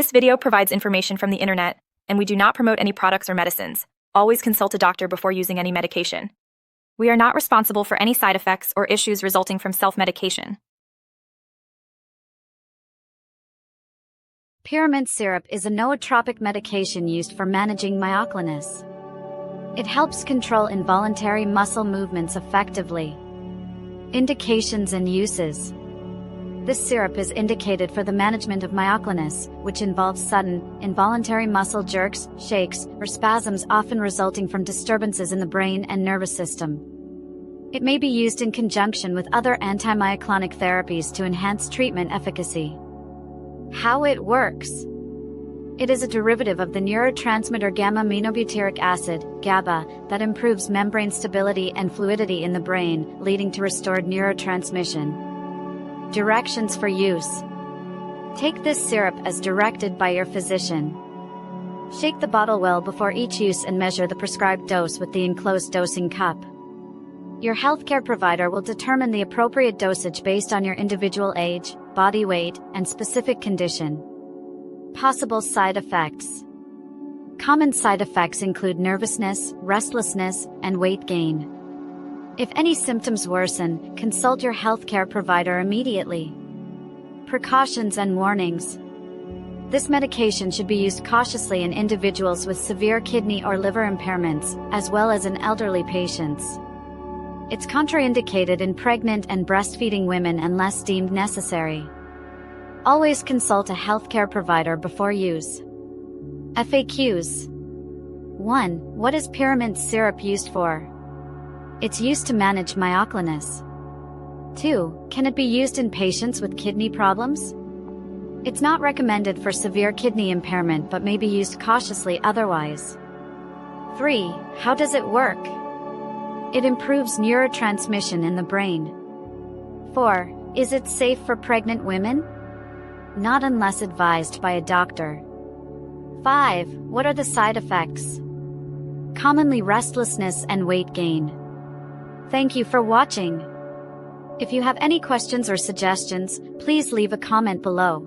This video provides information from the internet, and we do not promote any products or medicines. Always consult a doctor before using any medication. We are not responsible for any side effects or issues resulting from self-medication. Pirament syrup is a nootropic medication used for managing myoclonus. It helps control involuntary muscle movements effectively. Indications and uses. This syrup is indicated for the management of myoclonus, which involves sudden, involuntary muscle jerks, shakes, or spasms often resulting from disturbances in the brain and nervous system. It may be used in conjunction with other anti-myoclonic therapies to enhance treatment efficacy. How it works. It is a derivative of the neurotransmitter gamma-aminobutyric acid, GABA, that improves membrane stability and fluidity in the brain, leading to restored neurotransmission. Directions for use. Take this syrup as directed by your physician. Shake the bottle well before each use and measure the prescribed dose with the enclosed dosing cup. Your healthcare provider will determine the appropriate dosage based on your individual age, body weight, and specific condition. Possible side effects. Common side effects include nervousness, restlessness, and weight gain. If any symptoms worsen, consult your healthcare provider immediately. Precautions and warnings. This medication should be used cautiously in individuals with severe kidney or liver impairments, as well as in elderly patients. It's contraindicated in pregnant and breastfeeding women unless deemed necessary. Always consult a healthcare provider before use. FAQs. 1. What is Pirament syrup used for? It's used to manage myoclonus. 2. Can it be used in patients with kidney problems? It's not recommended for severe kidney impairment but may be used cautiously otherwise. 3. How does it work? It improves neurotransmission in the brain. 4. Is it safe for pregnant women? Not unless advised by a doctor. 5. What are the side effects? Commonly restlessness and weight gain. Thank you for watching. If you have any questions or suggestions, please leave a comment below.